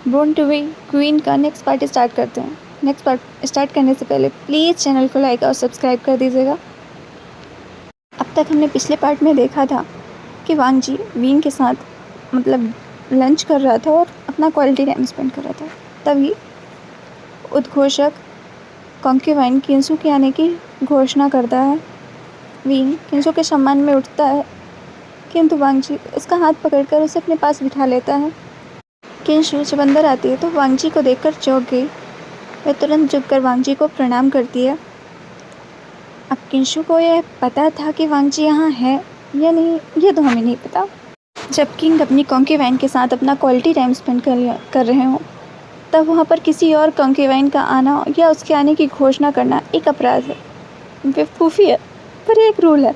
Born to be queen का next part start करते हैं। नेक्स्ट पार्ट स्टार्ट करने से पहले प्लीज़ चैनल को लाइक और सब्सक्राइब कर दीजिएगा। अब तक हमने पिछले पार्ट में देखा था कि वांग जी वीन के साथ मतलब लंच कर रहा था और अपना क्वालिटी टाइम स्पेंड कर रहा था। तभी उद्घोषक कॉन्क्यूवाइन किंसू के आने की घोषणा करता है। वीन किंसू के सम्मान में उठता है, किंतु वांग जी उसका हाथ पकड़कर उसे अपने पास बिठा लेता है। किंसू जब अंदर आती है तो वांग जी को देखकर चौंक गई। वह तुरंत झुककर वांग जी को प्रणाम करती है। अब किंसू को यह पता था कि वांग जी यहाँ है या नहीं, ये तो हमें नहीं पता। जब किंग अपनी कॉन्क्यूवाइन के साथ अपना क्वालिटी टाइम स्पेंड कर रहे हों, तब वहाँ पर किसी और कॉन्क्यूवाइन का आना या उसके आने की घोषणा करना एक अपराध है, बेवकूफ़ी है, पर एक रूल है।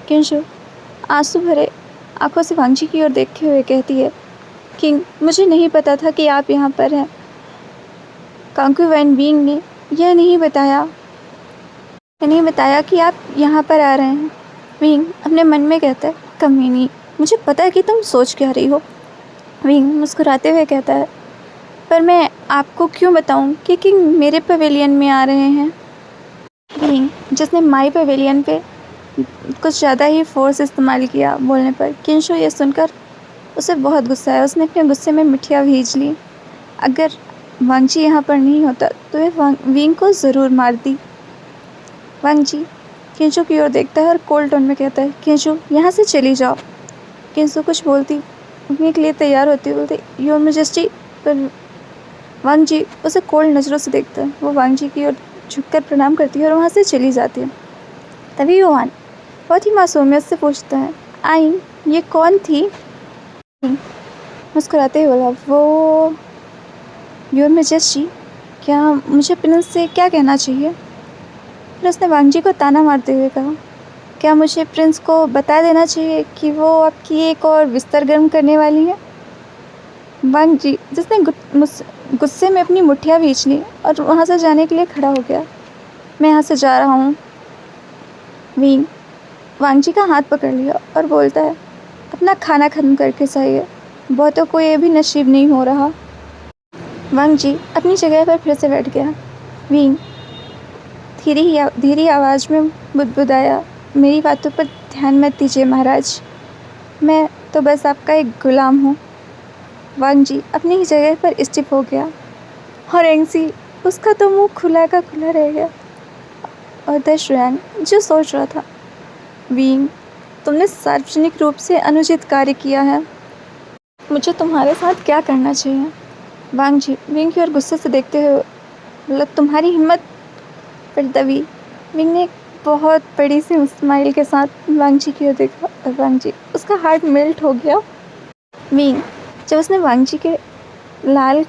किंसू आंसू भरे आंखों से वांग जी की ओर देखते हुए कहती है, किंग, मुझे नहीं पता था कि आप यहाँ पर हैं। कॉन्क्यूवाइन बीइंग ने यह नहीं बताया कि आप यहाँ पर आ रहे हैं। विंग अपने मन में कहता है, कमीनी, मुझे पता है कि तुम सोच क्या रही हो। विंग मुस्कुराते हुए कहता है, पर मैं आपको क्यों बताऊं कि किंग मेरे पवेलियन में आ रहे हैं। विंग जिसने माई पवेलियन पे कुछ ज़्यादा ही फोर्स इस्तेमाल किया बोलने पर, किंसू ये सुनकर उसे बहुत गुस्सा आया। उसने अपने गुस्से में मिठियाँ भीज ली। अगर वांग जी यहाँ पर नहीं होता तो वह विंग को ज़रूर मारती। वांग जी किंसू की ओर देखता है और कोल्ड टोन में कहता है, किंसू यहाँ से चली जाओ। किंसू कुछ बोलने के लिए तैयार होती है, बोलते, योर मैजेस्टी। पर वांग जी उसे कोल्ड नज़रों से देखता है। वो वांग जी की ओर झुककर प्रणाम करती है और वहाँ से चली जाती है। तभी युवान बहुत ही मासूमियत से पूछता है, आई, ये कौन थी? मुस्कुराते हुए बोला, वो योर मैजेस्टी, क्या मुझे प्रिंस से क्या कहना चाहिए? फिर उसने वांग जी को ताना मारते हुए कहा, क्या मुझे प्रिंस को बता देना चाहिए कि वो आपकी एक और बिस्तर गर्म करने वाली है? वांग जी जिसने गुस्से में अपनी मुठ्ठियाँ भींच ली और वहाँ से जाने के लिए खड़ा हो गया, मैं यहाँ से जा रहा हूँ। वीन वांग जी का हाथ पकड़ लिया और बोलता है, अपना खाना खत्म करके जाइए, बहुतों को ये भी नसीब नहीं हो रहा। वांग जी अपनी जगह पर फिर से बैठ गया। वीन धीरी आवाज़ में बुदबुदाया, मेरी बातों पर ध्यान मत दीजिए महाराज, मैं तो बस आपका एक गुलाम हूँ। वांग जी अपनी ही जगह पर स्टिफ हो गया और एंगसी उसका तो मुंह खुला का खुला रह गया। और दशरंग जो सोच रहा था, वीन, तुमने सार्वजनिक रूप से अनुचित कार्य किया है, मुझे तुम्हारे साथ क्या करना चाहिए? वांग जी विंग की ओर गुस्से से देखते हुए, मतलब तुम्हारी हिम्मत। पर तभी विंग ने एक बहुत बड़ी सी स्माइल के साथ वांग जी की ओर देखा और वांग जी उसका हार्ट मेल्ट हो गया। विंग जब उसने वांग जी के लाल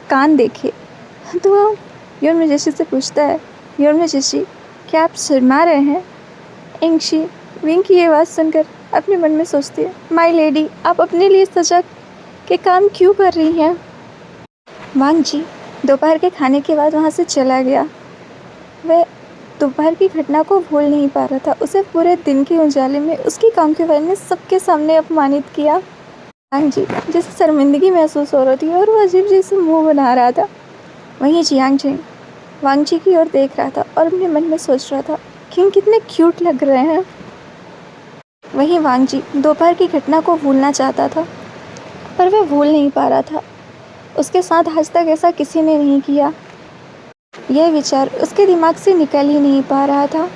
कान देखे तो वो योर मैजेस्टी से पूछता है, योर मैजेस्टी, क्या आप शर्मा रहे हैं? एंगशी विंग की ये बात सुनकर अपने मन में सोचती है, माय लेडी, आप अपने लिए सजा के काम क्यों कर रही हैं? वांग जी दोपहर के खाने के बाद वहाँ से चला गया। वह दोपहर की घटना को भूल नहीं पा रहा था। उसे पूरे दिन के उजाले में उसकी कॉन्क्यूवाइन ने सबके सामने अपमानित किया। वांग जी जिसे शर्मिंदगी महसूस हो रही थी और वो अजीब जैसे मुंह बना रहा था। वहीं जियांग जिंग वांग जी की ओर देख रहा था और अपने मन में सोच रहा था, किंग कितने क्यूट लग रहे हैं। वहीं वांग जी दोपहर की घटना को भूलना चाहता था, पर वह भूल नहीं पा रहा था। उसके साथ आज तक ऐसा किसी ने नहीं किया। यह विचार उसके दिमाग से निकल ही नहीं पा रहा था।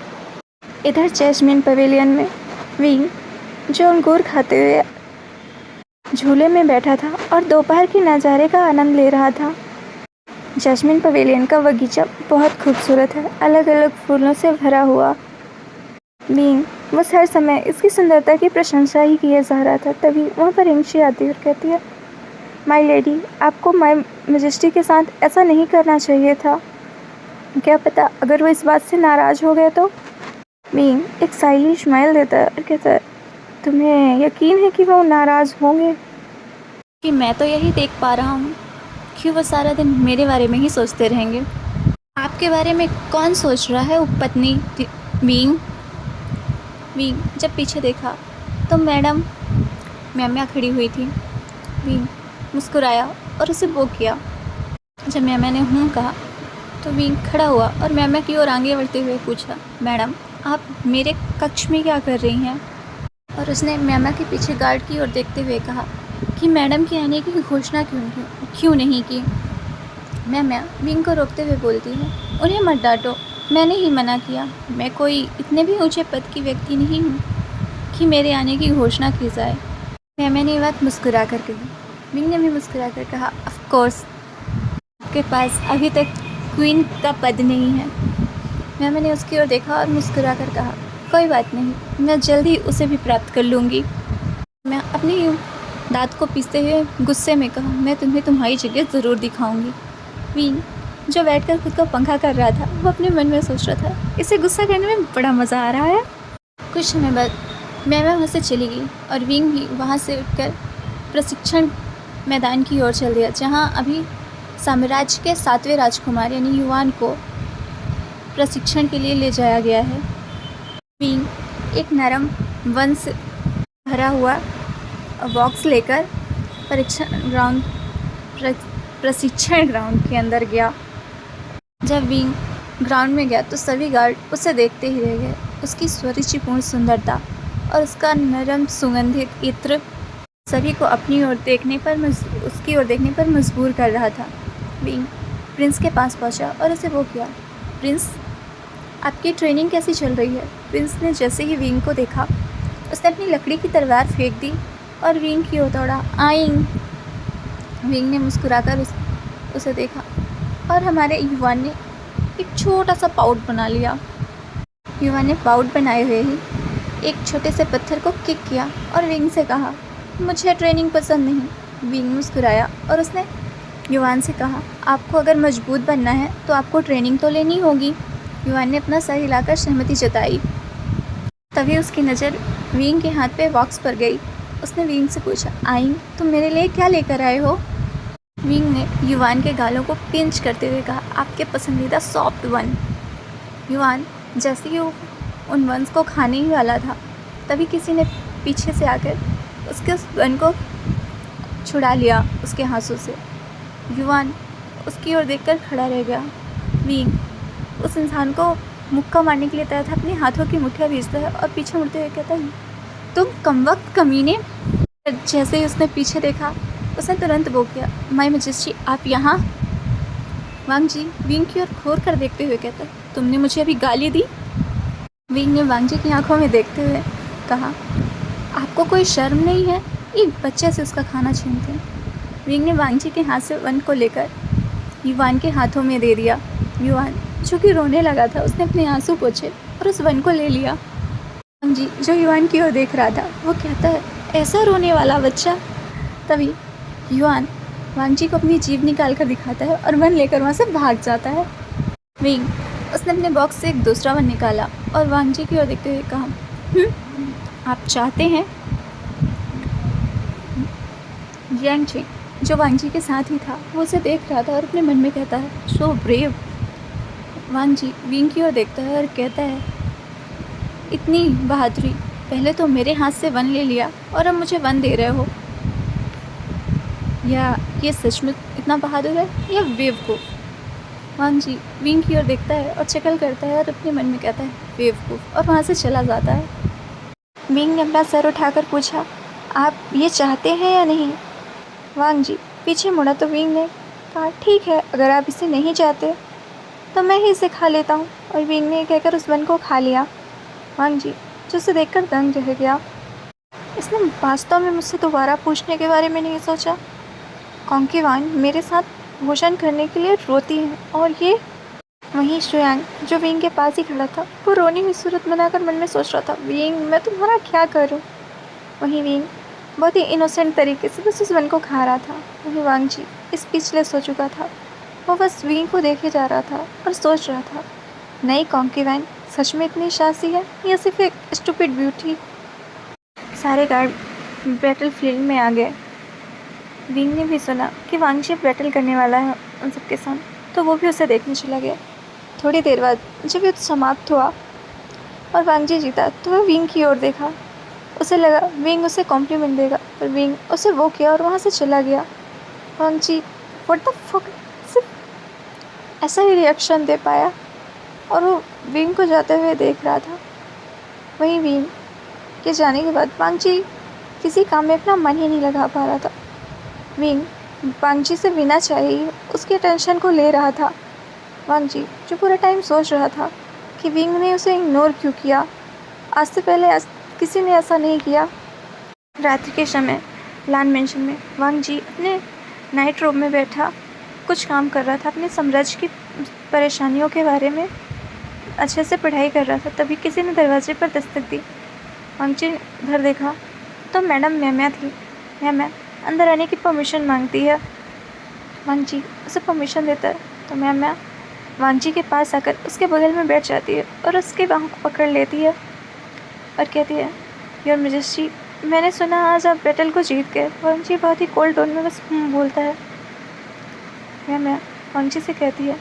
इधर जैस्मिन पवेलियन में विंग जो अंगूर खाते हुए झूले में बैठा था और दोपहर के नज़ारे का आनंद ले रहा था। जैस्मिन पवेलियन का बगीचा बहुत खूबसूरत है, अलग अलग फूलों से भरा हुआ। विंग बस हर समय इसकी सुंदरता की प्रशंसा ही किया जा रहा था। तभी वहाँ पर एंगशी आती और कहती है, माय लेडी, आपको माय मैजेस्टी के साथ ऐसा नहीं करना चाहिए था। क्या पता अगर वो इस बात से नाराज़ हो गए तो? विंग एक साइली स्माइल देता है और कहता है, तुम्हें यकीन है कि वो नाराज़ होंगे? कि मैं तो यही देख पा रहा हूँ कि वो सारा दिन मेरे बारे में ही सोचते रहेंगे। आपके बारे में कौन सोच रहा है उपपत्नी? विंग जब पीछे देखा तो मैडम म्याम्या खड़ी हुई थी। विंग मुस्कुराया और उसे वो किया। जब मैम ने हूँ कहा तो विंग खड़ा हुआ और मैम की ओर आगे बढ़ते हुए पूछा, मैडम आप मेरे कक्ष में क्या कर रही हैं? और उसने मैम के पीछे गार्ड की ओर देखते हुए कहा कि मैडम के आने की घोषणा क्यों नहीं की? मैम विंग को रोकते हुए बोलती है, उन्हें मत डांटो, मैंने ही मना किया। मैं कोई इतने भी ऊंचे पद की व्यक्ति नहीं हूँ कि मेरे आने की घोषणा की जाए। मैम ने ये बात मुस्कुरा कर कही। विंग ने भी मुस्कुरा कर कहा, ऑफ कोर्स आपके पास अभी तक क्वीन का पद नहीं है। मैम ने उसकी ओर देखा और मुस्कुरा कर कहा, कोई बात नहीं, मैं जल्द ही उसे भी प्राप्त कर लूँगी। मैं अपनी दांत को पीसते हुए गुस्से में कहा, मैं तुम्हें तुम्हारी जगह ज़रूर दिखाऊंगी। विंग जो बैठकर खुद को पंखा कर रहा था वो अपने मन में सोच रहा था, इसे गुस्सा करने में बड़ा मज़ा आ रहा है। कुछ समय बाद मैम वहाँ से चली गई और विंग भी वहाँ से उठकर प्रशिक्षण मैदान की ओर चल दिया, जहाँ अभी साम्राज्य के 7वें राजकुमार यानी युवान को प्रशिक्षण के लिए ले जाया गया है। विंग एक नरम वन से भरा हुआ बॉक्स लेकर प्रशिक्षण ग्राउंड के अंदर गया। जब विंग ग्राउंड में गया तो सभी गार्ड उसे देखते ही रह गए। उसकी स्वरुचिपूर्ण सुंदरता और उसका नरम सुगंधित इत्र सभी को अपनी ओर उसकी ओर देखने पर मजबूर कर रहा था। विंग प्रिंस के पास पहुंचा और उसे वो किया, प्रिंस आपकी ट्रेनिंग कैसी चल रही है? प्रिंस ने जैसे ही विंग को देखा उसने अपनी लकड़ी की तलवार फेंक दी और विंग की ओर दौड़ा। आइंग। विंग ने मुस्कुराकर उसे देखा और हमारे युवान ने एक छोटा सा पाउट बना लिया। युवान ने पाउट बनाए हुए ही एक छोटे से पत्थर को किक किया और विंग से कहा, मुझे ट्रेनिंग पसंद नहीं। विंग मुस्कुराया और उसने युवान से कहा, आपको अगर मजबूत बनना है तो आपको ट्रेनिंग तो लेनी होगी। युवान ने अपना सर हिलाकर सहमति जताई। तभी उसकी नज़र विंग के हाथ पे बॉक्स पर गई। उसने विंग से पूछा, आइंग तुम मेरे लिए क्या लेकर आए हो? विंग ने युवान के गालों को पिंच करते हुए कहा, आपके पसंदीदा सॉफ्ट वन। युवान जैसे ही वो उन वंस को खाने ही वाला था तभी किसी ने पीछे से आकर उसके उस वन को छुड़ा लिया उसके हाथों से। युवान उसकी ओर देखकर खड़ा रह गया। विंग उस इंसान को मुक्का मारने के लिए तैयार था, अपने हाथों की मुट्ठियाँ भींचता है और पीछे मुड़ते हुए कहता है, तुम कमवक्त कमीने। जैसे ही उसने पीछे देखा उसने तुरंत वो किया, माय मैजेस्टी आप यहाँ? वांग जी विंग की ओर घूर कर देखते हुए कहता है, तुमने मुझे अभी गाली दी? विंग ने वांग जी की आंखों में देखते हुए कहा, आपको कोई शर्म नहीं है? एक बच्चे से उसका खाना छीनते हैं। विंग ने वांग जी के हाथ से वन को लेकर युवान के हाथों में दे दिया। युवान जो कि रोने लगा था उसने अपने आंसू पोंछे और उस वन को ले लिया। वांग जी जो युवान की ओर देख रहा था वो कहता है, ऐसा रोने वाला बच्चा। तभी युवान वांग जी को अपनी जीभ निकाल कर दिखाता है और वन लेकर वहाँ से भाग जाता है। विंग उसने अपने बॉक्स से एक दूसरा वन निकाला और वांग जी की ओर देखते हुए कहा, आप चाहते हैं? यांग ची जो वांग जी के साथ ही था वो उसे देख रहा था और अपने मन में कहता है, सो ब्रेव। वांग जी विंग की ओर देखता है और कहता है, इतनी बहादुरी, पहले तो मेरे हाथ से वन ले लिया और अब मुझे वन दे रहे हो, या ये सचमुच इतना बहादुर है या बेवकूफ़? वांग जी विंग की ओर देखता है और चकल करता है और अपने मन में कहता है, बेवकूफ़, और वहाँ से चला जाता है। विंग ने अपना सर उठाकर पूछा, आप ये चाहते हैं या नहीं? वांग जी पीछे मुड़ा तो विंग ने कहा, ठीक है, अगर आप इसे नहीं चाहते तो मैं ही इसे खा लेता हूँ। और विंग ने कहकर उस वन को खा लिया। वांग जी जो उसे देखकर दंग रह गया। इसने वास्तव में मुझसे दोबारा पूछने के बारे में नहीं सोचा। कॉन्कीवान मेरे साथ भोजन करने के लिए रोती है और ये वहीं शुयांग जो विंग के पास ही खड़ा था वो रोनी हुई सूरत बनाकर मन में सोच रहा था, विंग मैं तुम्हारा क्या करूं? वहीं विंग बहुत ही इनोसेंट तरीके से बस उस वन को खा रहा था। वहीं वांग जी स्पीचलेस हो चुका था। वो बस विंग को देखे जा रहा था और सोच रहा था, नई कॉन्कीवान सच में इतनी साहसी है या सिर्फ एक स्टूपिड ब्यूटी? सारे गार्ड बैटल फील्ड में आ गए। विंग ने भी सुना कि वांग जी बैटल करने वाला है उन सबके साथ, तो वो भी उसे देखने चला गया। थोड़ी देर बाद जब युद्ध समाप्त हुआ और वांग जी जीता तो वह विंग की ओर देखा। उसे लगा विंग उसे कॉम्प्लीमेंट देगा, पर विंग उसे वो किया और वहाँ से चला गया। वांगजी व्हाट द फक, सिर्फ ऐसा ही रिएक्शन दे पाया और वो विंग को जाते हुए देख रहा था। वहीं विंग के जाने के बाद वांगजी किसी काम में अपना मन ही नहीं लगा पा रहा था। विंग वांगजी से बिना चाहे ही उसके टेंशन को ले रहा था। वांगजी जो पूरा टाइम सोच रहा था कि विंग ने उसे इग्नोर क्यों किया, आज से पहले किसी ने ऐसा नहीं किया। रात्रि के समय लान मेंशन में वांगजी अपने नाइट रूम में बैठा कुछ काम कर रहा था, अपने साम्राज्य की परेशानियों के बारे में अच्छे से पढ़ाई कर रहा था। तभी किसी ने दरवाजे पर दस्तक दी। वांगजी ने उधर देखा तो मैडम म्या थी। म्या अंदर आने की परमिशन मांगती है। वांगजी उसे परमिशन देता है तो म्या वांगजी के पास आकर उसके बगल में बैठ जाती है और उसके बाहों को पकड़ लेती है और कहती है, योर मेजेस्टी, मैंने सुना आज आप बैटल को जीत गए। वांगजी बहुत ही कोल्ड टोन में बस बोलता है। म्या वांगजी से कहती है,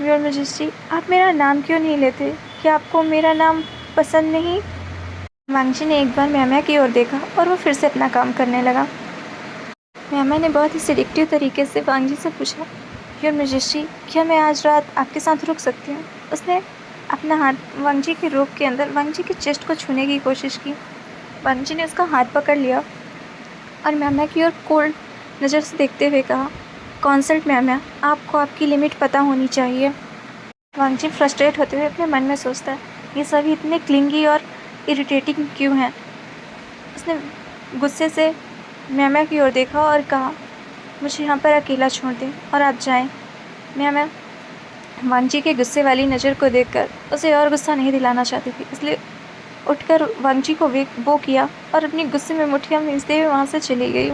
योर मेजेस्टी, आप मेरा नाम क्यों नहीं लेते? क्या आपको मेरा नाम पसंद नहीं? वांगजी ने एक बार म्या की ओर देखा और वो फिर से अपना काम करने लगा। म्या ने बहुत ही सिलेक्टिव तरीके से वांगजी से पूछा, योर मेजेस्टी, क्या मैं आज रात आपके साथ रुक सकती हूँ? उसने अपना हाथ वांगजी के रोब के अंदर वांगजी के चेस्ट को छूने की कोशिश की। वांगजी ने उसका हाथ पकड़ लिया और म्या की ओर कोल्ड नज़र से देखते हुए कहा, कॉन्सल्ट म्या, आपको आपकी लिमिट पता होनी चाहिए। वांगजी फ्रस्ट्रेट होते हुए अपने मन में सोचता है, ये सभी इतने क्लिंगी और इरिटेटिंग क्यों हैं? उसने गुस्से से म्या की ओर देखा और कहा, मुझे यहाँ पर अकेला छोड़ दें और आप जाएं। म्या वांगजी के गुस्से वाली नज़र को देखकर उसे और गुस्सा नहीं दिलाना चाहती थी, इसलिए उठकर वांगजी को वो किया और अपनी गुस्से में मुठ्ठियाँ मींचते हुए वहाँ से चली गई।